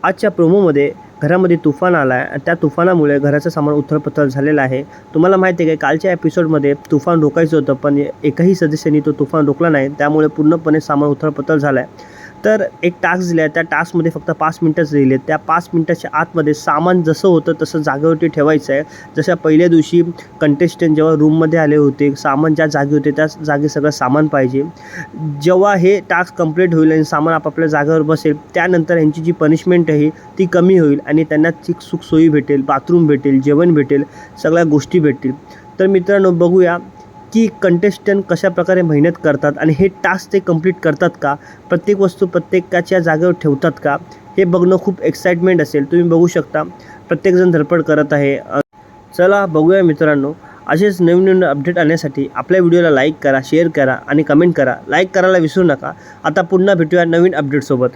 आजच्या प्रोमोमध्ये घरामध्ये तुफान आला आहे. त्या तुफानामुळे घराचं सामान उथलपुथल झालेलं आहे. तुम्हाला माहिती आहे का, कालच्या एपिसोडमध्ये तुफान रोखायचं होतं, पण एकही सदस्याने तो तुफान रोखला नाही. त्यामुळे पूर्णपणे सामान उथलपुथल झालं आहे. तर एक टास्क दिला आहे, त्या टास्कमध्ये फक्त 5 मिनिटंच दिले. त्या 5 मिनिटाच्या आतमध्ये सामान जसं होतं तसं जागेवरती ठेवायचं आहे. जशा पहिल्या दिवशी कंटेस्टंट जेव्हा रूममध्ये आले होते, सामान ज्या जागी होते त्याच जागी सगळं सामान पाहिजे. जेव्हा हे टास्क कंप्लीट होईल आणि सामान आपापल्या जागेवर बसेल, त्यानंतर यांची जी पनिशमेंट आहे ती कमी होईल आणि त्यांना सुखसोयी भेटेल, बाथरूम भेटेल, जेवण भेटेल, सगळ्या गोष्टी भेटतील. तर मित्रांनो, बघूया की कंटेस्टंट कशाप्रकारे मेहनत करतात आणि हे टास्क ते कंप्लीट करतात का, प्रत्येक वस्तू प्रत्येकाच्या जागेवर ठेवतात का, हे बघणं खूप एक्साइटमेंट असेल. तुम्ही बघू शकता प्रत्येकजण धडपड करत आहे. चला बघूया मित्रांनो, असेच नवीन नवीन अपडेट आणण्यासाठी आपल्या व्हिडिओला लाईक करा, शेअर करा आणि कमेंट करा. लाईक करायला विसरू नका. आता पुन्हा भेटूया नवीन अपडेटसोबत.